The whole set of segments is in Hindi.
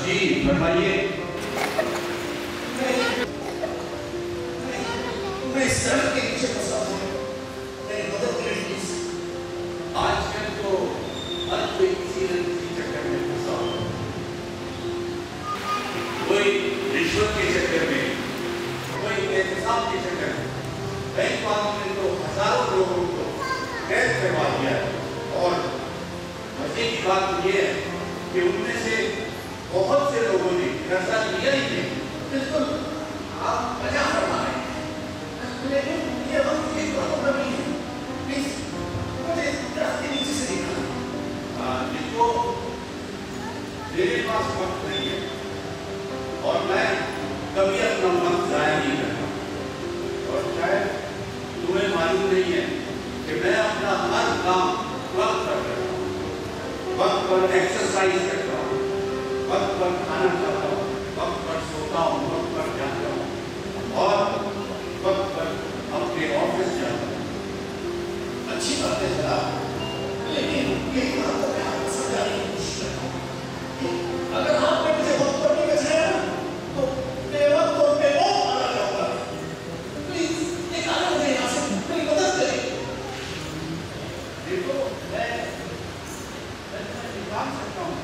जी फरमाइए। मैं सड़क के नीचे फंसा हूँ, मेरी मदद करें प्लीज। आजकल तो हर कोई किसी न किसी चक्कर में फंसा हो, कोई रिश्वत के चक्कर में, कोई एहतसाब के चक्कर में। बैंक वालों ने तो हजारों लोगों को कैद करवा दिया है और मजे की बात यह है कि उनमें से बहुत से लोगों ने कर्जा लिया ही नहीं। बिल्कुल आप मजा फरमा रहे हैं, लेकिन ये वक्त एक प्रॉब्लम नहीं है। प्लीज मुझे रास्ते नीचे से निकालो। जिसको मेरे पास वक्त नहीं है और मैं कभी अपना वक्त जाया नहीं करता, और शायद तुम्हें मालूम नहीं है कि मैं अपना हर काम वक्त पर करता हूँ, वक्त पर एक्सरसाइज करता हूँ, वक्त पर खाना खाता हूँ, वक्त पर सोता हूँ, वक्त पर जाता हूँ और वक्त पर अपने ऑफिस जाता हूँ। अच्छी बात है जनाब, लेकिन एक बात तो मैं आपको समझाने की कोशिश करता हूँ कि अगर आपने मुझे वक्त पर नहीं बचाया ना, तो बेवक्त और बेमौत मारा जाऊंगा। प्लीज निकालो मुझे यहाँ से, मेरी मदद करें। देखो मैं निकाल सकता हूँ,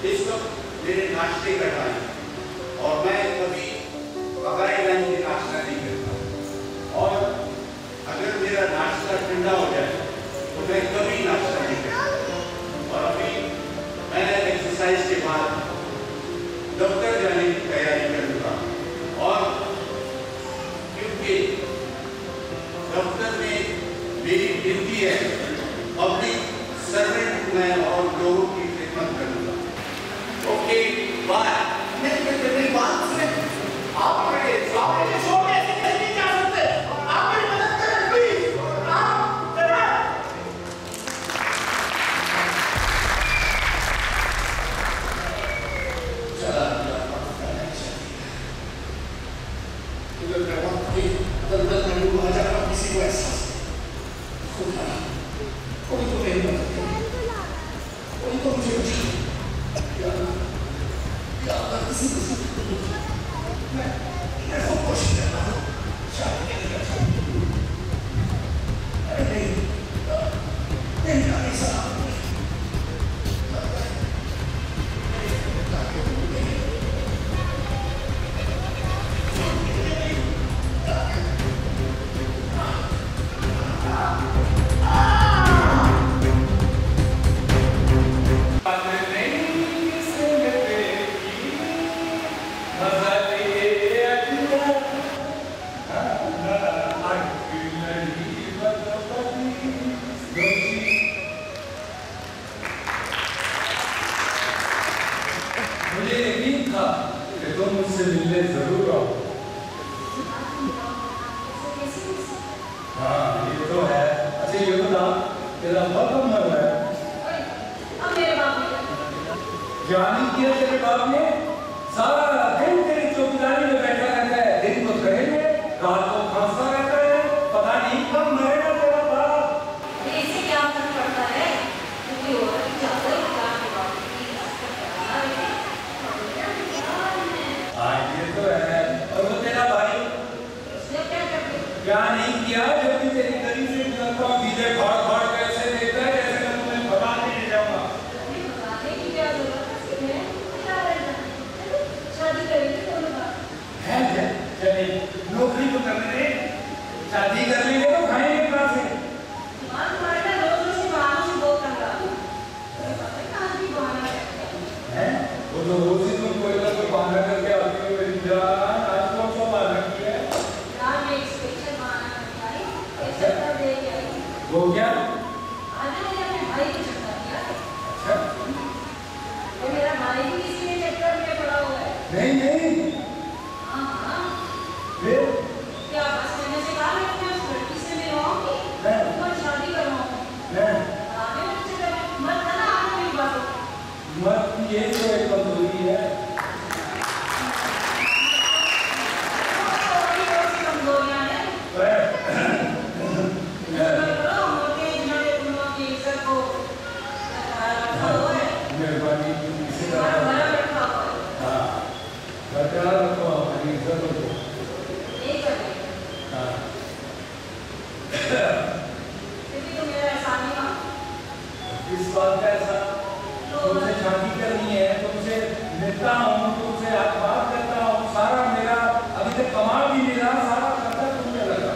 इस वक्त मेरे नाश्ते का टाइम और मैं कभी बगैर लंच के नाश्ता नहीं करता, और अगर मेरा नाश्ता ठंडा हो जाए तो मैं कभी नाश्ता नहीं करता। और अभी मैं एक्सरसाइज के बाद दफ्तर जाने की तैयारी करूँगा, और क्योंकि दफ्तर में मेरी ड्यूटी है, पब्लिक सर्वेंट मैं और लोगों की खिदमत करूँगा। Okay bye. मेरी बात सुने, आप मेरे छोड़ के ऐसे कहीं नहीं जा सकते। आप मेरी मदद करें प्लीज। आप जनाब। चला इधर करवा के दलदल में डूबा जाना किसी को एहसास खुदा, कोई तो मेरी मदद करे, कोई तो मुझे बचाए। किसी मैं सब कोशिश कर रहा हूँ, शायद नहीं कर सकता। अरे नहीं जाने सलाह मुझसे मिलने जरूर आओ। हाँ ये तो है। अच्छा ये बता, तेरा बाप कब मर रहा है? अब मेरे बाप ने क्या नहीं किया तेरे बाप ने? सारा दिन तेरी चौकीदारी में बैठा रहता है, दिन को कहेंगे, रात को खांसता रहता है, पता नहीं कब मरेगा तेरा बाप। इससे क्या फर्क पड़ता है? क्योंकि औरत ज्यादा इख्तियार के बाद ये तो है। और वो तेरा भाई क्या नहीं किया? जब भी तेरी गली से गुजरता हूँ सीधे भाड़ कैसे देखता है जैसे मैं तुम्हें भगा के ले जाऊंगा। बताने की क्या जरूरत है? शादी करेंगे दोनों बात है चले नौकरी तो करने दे, शादी कर लेंगे तो खाएंगे कहाँ से? तुम्हारा रोज से बाहर से बहुत कर रहा हूँ, पता है कहाँ भी बहाना है? वो तो रोज ही तुम कोई ना कोई बहाना करके आती हो मेरी जान। आज कौन सा बहाना किया है? यार मैं स्पेशल बहाना करके आई, कैसे कर दे के आई। वो क्या? आज मैंने अपने भाई को चक्कर दिया। अच्छा ये मेरा भाई भी इसी में चक्कर में पड़ा हुआ है। नहीं हाँ फिर क्या बस मैंने से कहा मैं अपने उस लड़की से मिलवाऊंगी और शादी करवाऊंगी। आगे मुझे चक्कर मत करना, आगे मेरी बातों मत ये तो एक कमजोरी है। कमजोरियां हैं। मेहरबानी बात का एहसास? तुमसे शादी करनी है, तुमसे मिलता हूँ, तुमसे आज बात करता हूँ, सारा मेरा अभी तक कमाल भी मिला, सारा खर्चा तुमने लगा।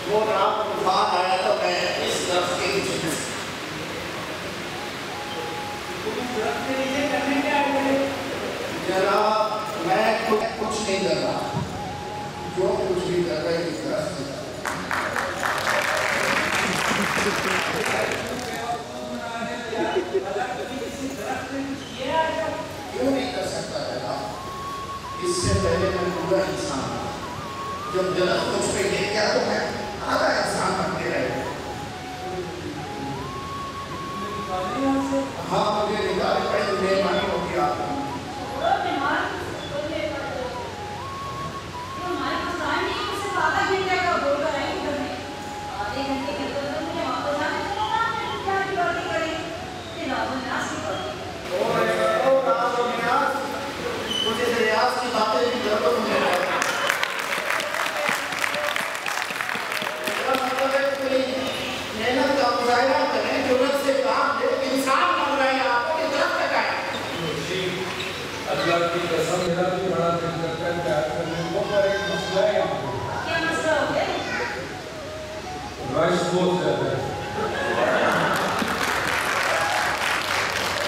वो रात तूफान आया तो मैं इस तरफ के जरा मैं कुछ नहीं कर रहा, जो कुछ भी कर रहा है इस तरफ से। क्यों नहीं कर सकता जरा? इससे पहले मैं पूरा इंसान, जब जरा मुझ पे गिर गया तो मैं आधा इंसान बनते रहे। हाँ मुझे निकाल पड़े, मेहरबानी होगी आपकी। मुझे रियाज की बातें भी जरूरत नहीं है। मेहनत का मुजाहिरा करें, जरूरत से काम दे, इंसान बन रहे हैं आप, ये दरख्त लगाएं। अल्लाह की कसम, मेरा भी बड़ा दिल करता है प्यार करने को, पर एक मसला है यहाँ पे। क्या मसला हो गया? रश बहुत ज्यादा है।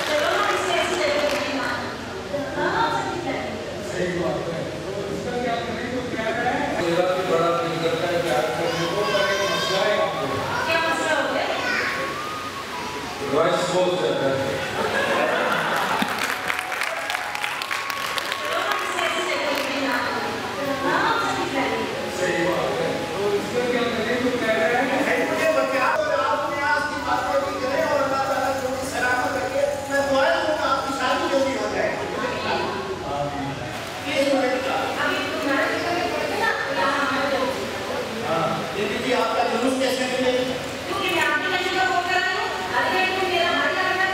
चलो ना इससे ऐसी जगह पे ना, सही बात है। तो इसका क्या करें तो क्या करें? मेरा भी बड़ा दिल करता है प्यार करने को, पर एक मसला है यहाँ पे। क्या मसला हो गया? रश बहुत ज्यादा है। चलो ना इससे ऐसी जगह पे ना, सही बात है। तो इसका क्या करें तो क्या करें? मुझे बचा और आपने आज की बातें भी करें और अल्लाह ताला जो भी सलामत रखे। मैं दुआ करूंगा आपकी शादी जो भी हो जाए। प्लीज मुझे बता। अभी तुम्हारे घर में पड़ते ना, यहाँ हमारे घर। हाँ, दीदी जी आपका जुलूस कैसे मिले? क्योंकि मैं आपकी लड़की का फोन कर रही हूँ, अरे तुम मेरा भाई आ रहा है,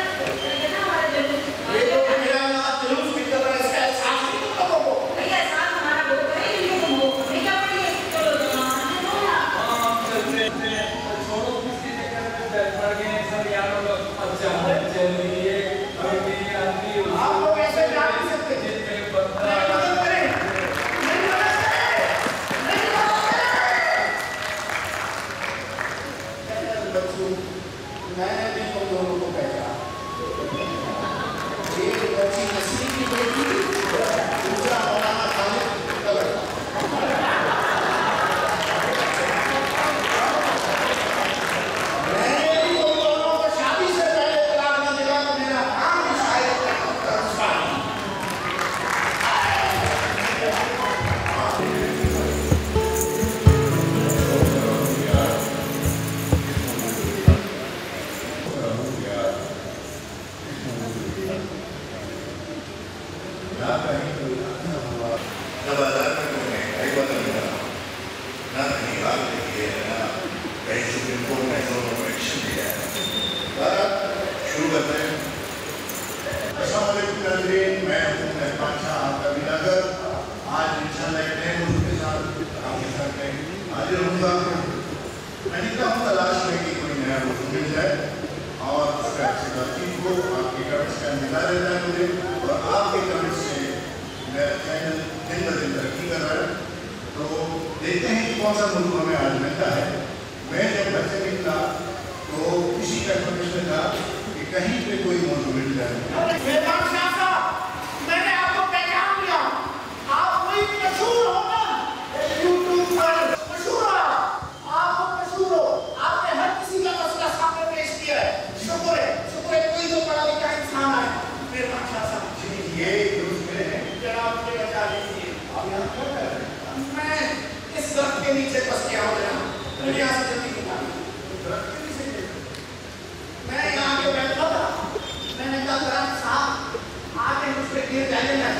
ना हमारे घर में। ये तो मेरा यहाँ जुलूस निकल रहा है, इसका एहसास नहीं तुम लोगों को? भैया साथ हमारा वो करे, इनको तुम वो नहीं क्या पड़िए? चलो जमाने दो ना। छोड़ो किसके चक्कर में पड़ गए सब यारों लोग। अच्छा चलिए अभी आदमी आप लोग ऐसे जा नहीं सकते। जितने बंदा नहीं मदद करें, नहीं मदद करें, नहीं मदद करें। बच्चों, मैंने भी तुम दोनों को पहचाना। एक बच्ची नसीब की बेटी, दूसरा मौलाना खालिद का लड़का। मैंने भी तुम दोनों को शादी से पहले तलाक न दिला तो मेरा काम भी शायद करता नहीं। शुरू करते हैं। अस्सलाम वालेकुम नाज़रीन, मैं हूं मेहमान शाह आपका बिलागर। आज इंशाअल्लाह एक नए मौजू के साथ आपके सामने हाजिर होऊंगा। मैं निकला हूं तलाश में कि कोई नया मौजू मिल जाए और उसका अच्छी बातचीत हो। आपके कमेंट्स का इंतजार रहता है मुझे, और आपके कमेंट्स से मेरा चैनल दिन ब दिन तरक्की कर रहा है। तो देखते हैं कि कौन सा मौजू हमें आज मिलता है। मैं जब घर से निकला तो किसी का इंफॉर्मेशन था कि कहीं पे कोई मौजू मिल जाए। मेहमान शाह साहब, मैंने आपको पहचान लिया। आप कोई मशहूर हो ना, YouTube पर मशहूर हो, आप मशहूर हो, आपने मुझे यहाँ से जल्दी निकाल। मैं यहाँ पे बैठा था, मैंने कहा साहब आके मुझ पे गिर जाएंगे मैं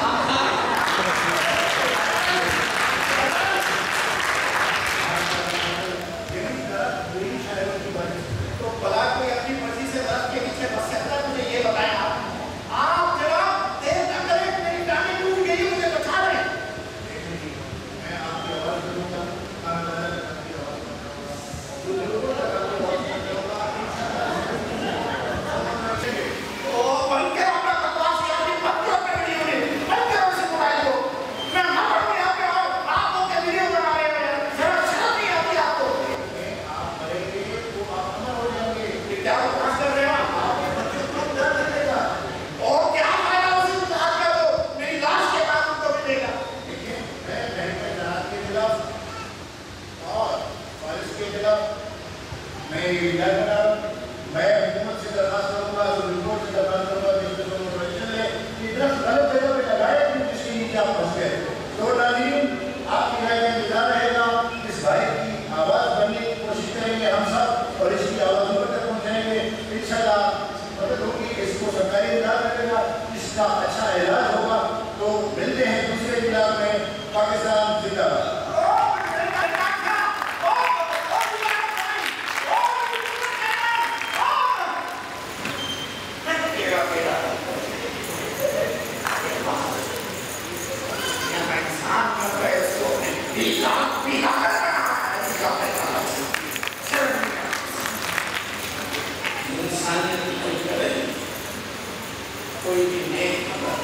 तो भला कोई अपनी मर्जी से बर्फ के नीचे बस सकता है? मुझे ये बताएं आप जरा देर न करें, मेरी टांगें टूट गई, मुझे बचा रहे हैं। मैं आपकी आवाज सुनूंगा, अच्छा इलाज होगा। तो मिलते हैं दूसरे जिला में। पाकिस्तान जिंदाबाद। कोई भी नेक खबर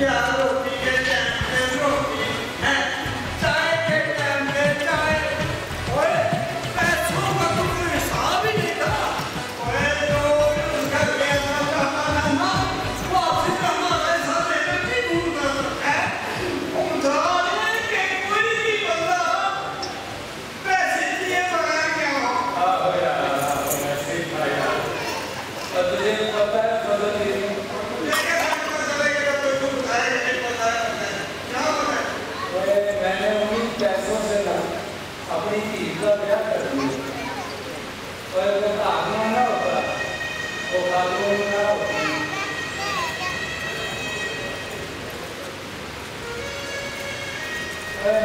क्या रोटी के टाइम पे रोटी है, चाय के टाइम पे चाय। ओए पैसों का तो कोई हिसाब ही नहीं था। ओए जो उसका लेना चाहता ना वापस हमारे साथ नहीं भूलना है। उधार लेके कोई नहीं बंदा पैसे दिए बगैर क्या हो। ऐसे ही था यार। और तुझे पता है बदल नहीं मैंने उन्हीं पैसों से ना अपनी चीज का ब्याह कर दिया। और वो खादू ना होता, वो खादू ना होती।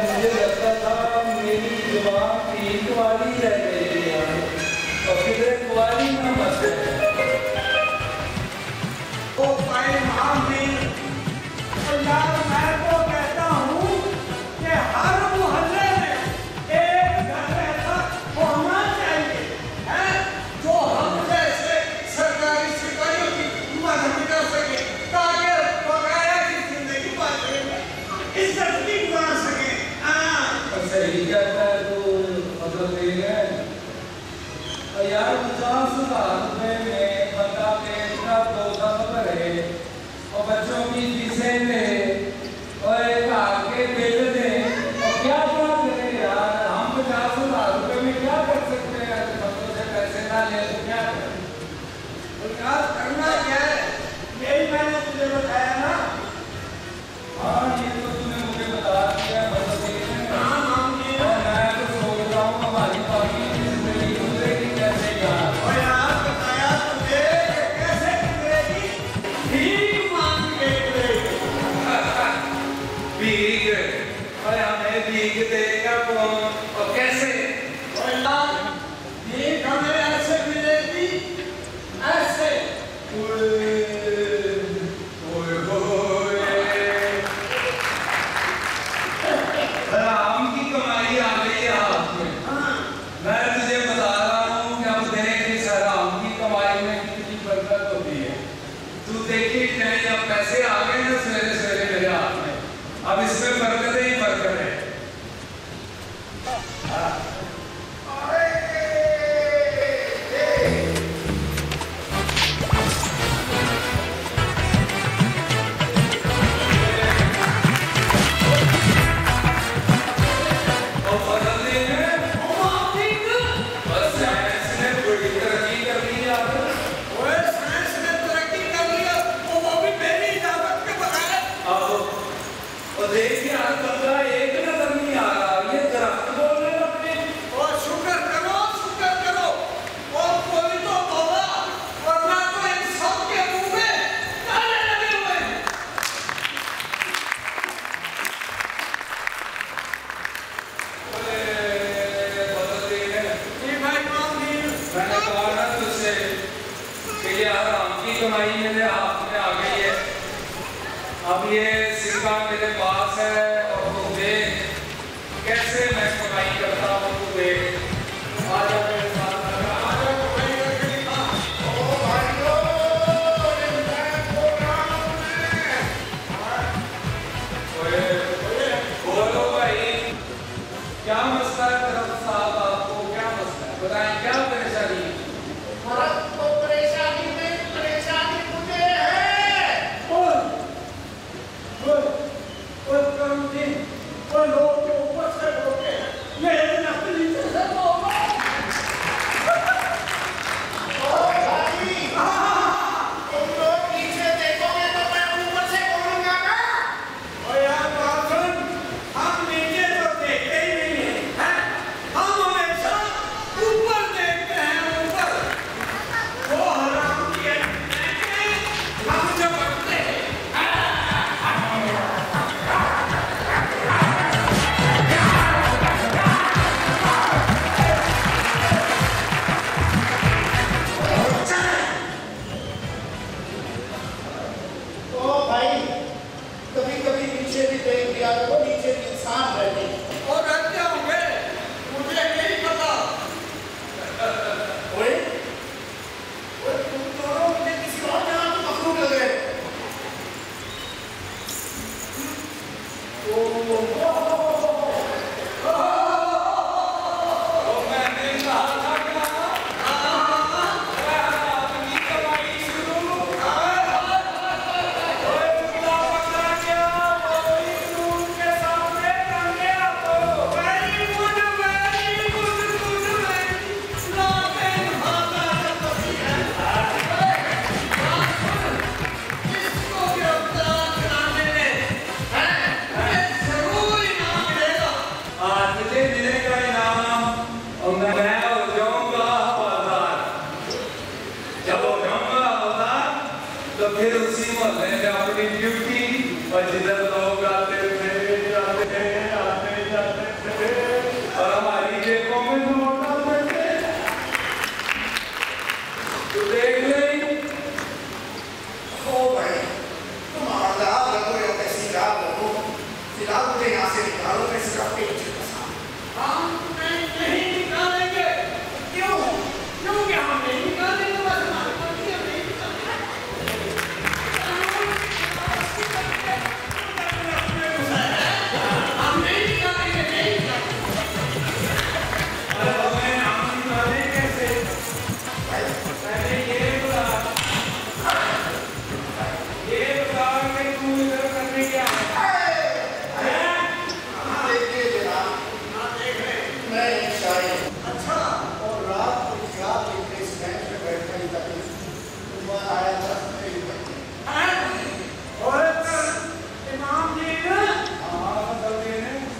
मुझे लगता था मेरी जुबान तीन वाली रह गई थी यार, और किधर कुआरी ना मच गए। ओ भाई मामी, तो यार मैं तो कहता हूँ कि हर मोहल्ले में एक घर ऐसा होना चाहिए, है जो हम जैसे सरकारी सिपाहियों की मदद कर सके, ताकि बकाया की जिंदगी पाले इज्जत भी गुजार सके। हाँ सही कहता है तू, मतलब ठीक है। और यार 50,000 रुपए में बंदा पेट का 2 भरे और बच्चों की फीसें दे और एक आगे बिल दे, और क्या क्या करे यार। हम 50,000 रुपए में क्या कर सकते हैं? बच्चों से पैसे ना ले तो क्या करें? तो यार करना क्या है, यही मैंने तुझे बताया ना। हाँ ये तो तूने मुझे बता दिया, मतलब ठीक है। हाँ मामी, और मैं तो सोच रहा हूँ हमारी पार्टी की जिंदगी गुजरेगी कैसे यार। और यार बताया तुझे कि कैसे गुजरेगी, भीख मांग के गुजरेगी। भीख, और हमें भीख देगा कौन और कैसे? और यार भीख हमें ऐसे मिलेगी, ऐसे। ओए होए, हराम की कमाई आ गई है हाथ में। मैं तुझे बता रहा हूँ कि अब देख इस हराम की कमाई में कितनी बरकत होती है। तू देखी नहीं, जब पैसे आ गए ना सवेरे सवेरे मेरे हाथ में, अब इसमें बरकत ही बरकत है। और बदल देंगे, बस इसने बड़ी तरक्की कर ली है आप। ओए साइंस ने तरक्की कर लिया, वो भी मेरी इजाजत के बगैर। और देखिए यार बंदा एक नजर नहीं आ रहा, ये दरख्त बोल रहे हैं अपने। और शुक्र करो, और कोई तो बोला, वरना तो इन सब के मुंह में ताले लगे हुए हैं। बदल देंगे। जी भाई मामी, मैंने कहा ना तुझसे कि ये हराम की कमाई मेरे हाथ में आ गई है। अब ये सिक्का मेरे पास है और तू देख कैसे मैं कमाई करता हूँ। तू देख, आ जा मेरे साथ। बोलो भाई, क्या मसला है तरफ साहब? आपको क्या मसला है बताएं, क्या परेशानी है? मरद को परेशानी में परेशानी मुझे है। लोग के ऊपर से बोलते हैं और जिधर लोग आते थे आते जाते थे और हमारी जेबों में नोट आते थे। तू देख ले। ओ भाई, तुम आजाद रखो या कैसी रात रखो, फिलहाल मुझे यहाँ से निकालो, मैं सिर्फ पेट हम नहीं निकालेंगे। क्यों? क्या हम नहीं निकालेंगे? बस हमारे पति हम नहीं निकालेंगे। हम नहीं निकालेंगे, नहीं निकालेंगे। अरे हमें हम निकाले कैसे? पहले ये बता कि तू इधर करने क्या है? अच्छा, और रात को क्या देखते इस बेंच पे बैठने की तकलीफ तुम्हारा आया था मेरी और इमाम जी ने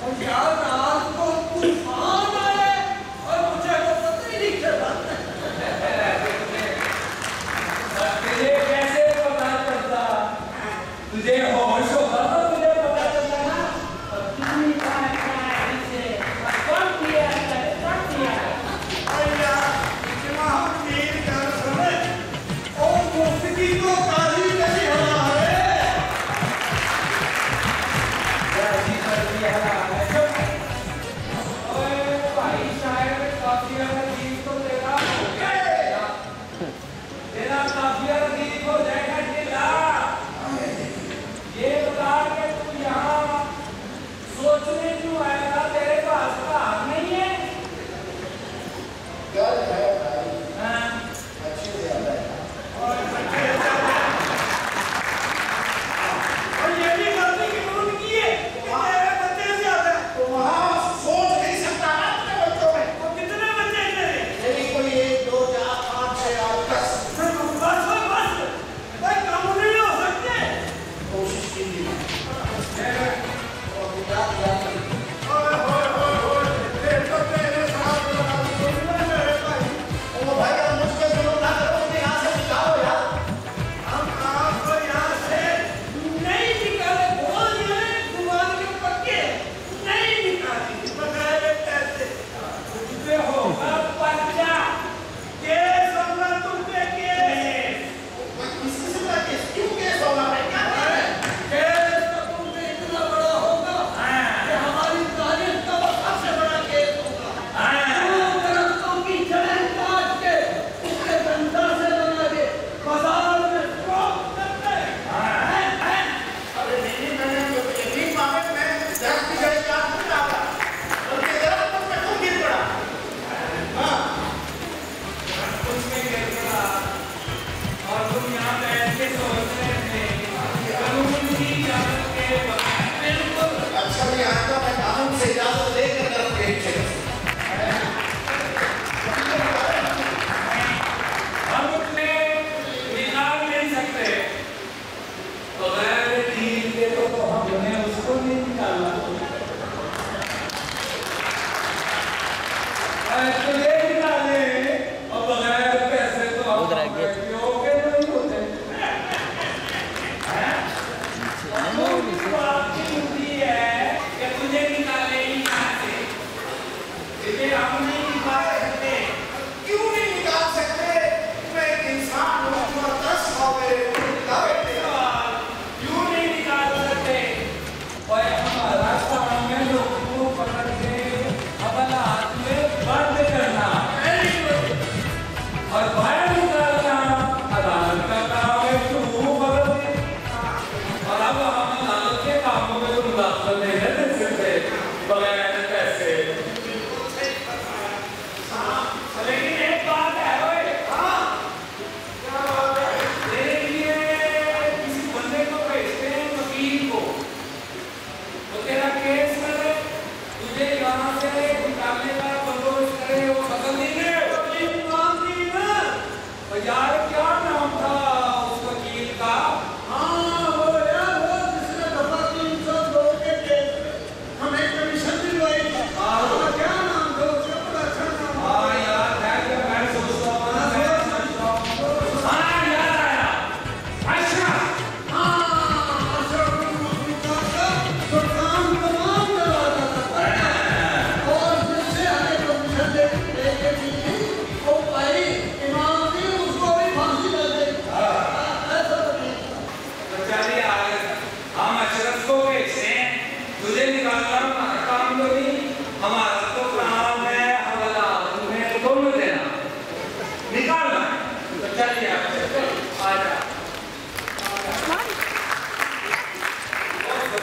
और यार रात को तूफान आए और मुझे वो पता ही नहीं चला। तुझे कैसे पता चलता? तुझे होश होता तो तुझे पता चलता ना। और तूने कहा क्या इसे कौन किया अरे यार, इमाम मेरी जान सुने और मुफ्ती को काजी नहीं होना है। राजी कर दिया है चुप। ओए भाई शायर काफिया रदीफ तो तेरा हो गया। तेरा काफिया रदीफ हो जाएगा जिला। ये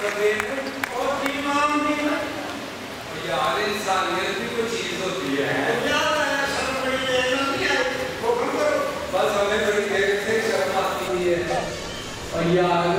और ईमान भी है। और यार इंसानियत भी कोई चीज होती है। बस हमें बड़ी देर से शर्म आती है। और यार